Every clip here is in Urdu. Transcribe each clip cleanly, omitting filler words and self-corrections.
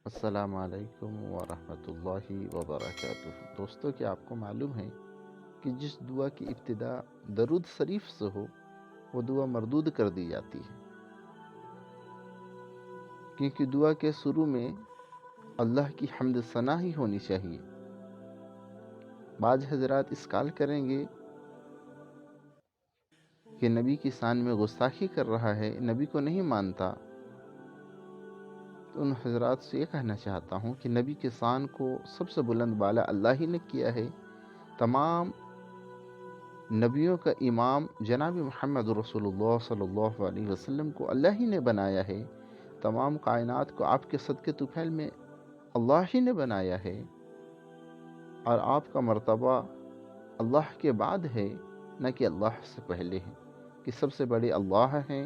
السلام علیکم ورحمۃ اللہ وبرکاتہ۔ دوستو، کیا آپ کو معلوم ہے کہ جس دعا کی ابتدا درود شریف سے ہو وہ دعا مردود کر دی جاتی ہے، کیونکہ دعا کے شروع میں اللہ کی حمد ثنا ہی ہونی چاہیے۔ بعض حضرات اس قال کریں گے کہ نبی کی شان میں گستاخی کر رہا ہے، نبی کو نہیں مانتا، تو ان حضرات سے یہ کہنا چاہتا ہوں کہ نبی کے شان کو سب سے بلند بالا اللہ ہی نے کیا ہے۔ تمام نبیوں کا امام جناب محمد رسول اللہ صلی اللہ علیہ وسلم کو اللہ ہی نے بنایا ہے۔ تمام کائنات کو آپ کے صدقے طفیل میں اللہ ہی نے بنایا ہے، اور آپ کا مرتبہ اللہ کے بعد ہے، نہ کہ اللہ سے پہلے ہے، کہ سب سے بڑے اللہ ہیں،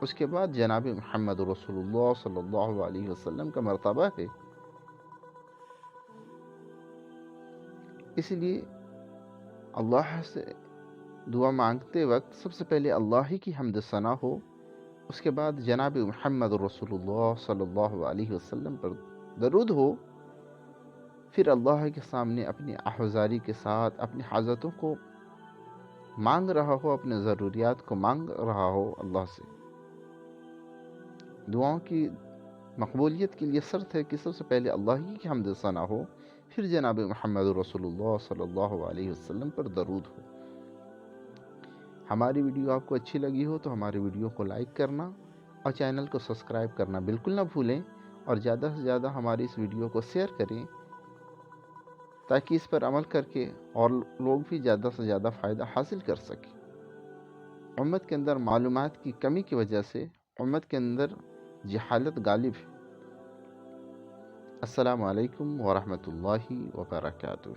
اس کے بعد جناب محمد رسول اللہ صلی اللہ علیہ وسلم کا مرتبہ ہے۔ اس لیے اللہ سے دعا مانگتے وقت سب سے پہلے اللہ ہی کی حمد ثنا ہو، اس کے بعد جناب محمد رسول اللہ صلی اللہ علیہ وسلم پر درود ہو، پھر اللہ کے سامنے اپنی آہوازاری کے ساتھ اپنی حاجتوں کو مانگ رہا ہو، اپنے ضروریات کو مانگ رہا ہو اللہ سے۔ دعاؤں کی مقبولیت کے لیے شرط ہے کہ سب سے پہلے اللہ ہی کی حمد ثنا ہو، پھر جناب محمد رسول اللہ صلی اللہ علیہ وسلم پر درود ہو۔ ہماری ویڈیو آپ کو اچھی لگی ہو تو ہماری ویڈیو کو لائک کرنا اور چینل کو سبسکرائب کرنا بالکل نہ بھولیں، اور زیادہ سے زیادہ ہماری اس ویڈیو کو شیئر کریں تاکہ اس پر عمل کر کے اور لوگ بھی زیادہ سے زیادہ فائدہ حاصل کر سکیں۔ امت کے اندر معلومات کی کمی کی وجہ سے امت کے اندر جہالت غالب ہے۔ السلام علیکم ورحمۃ اللہ وبرکاتہ۔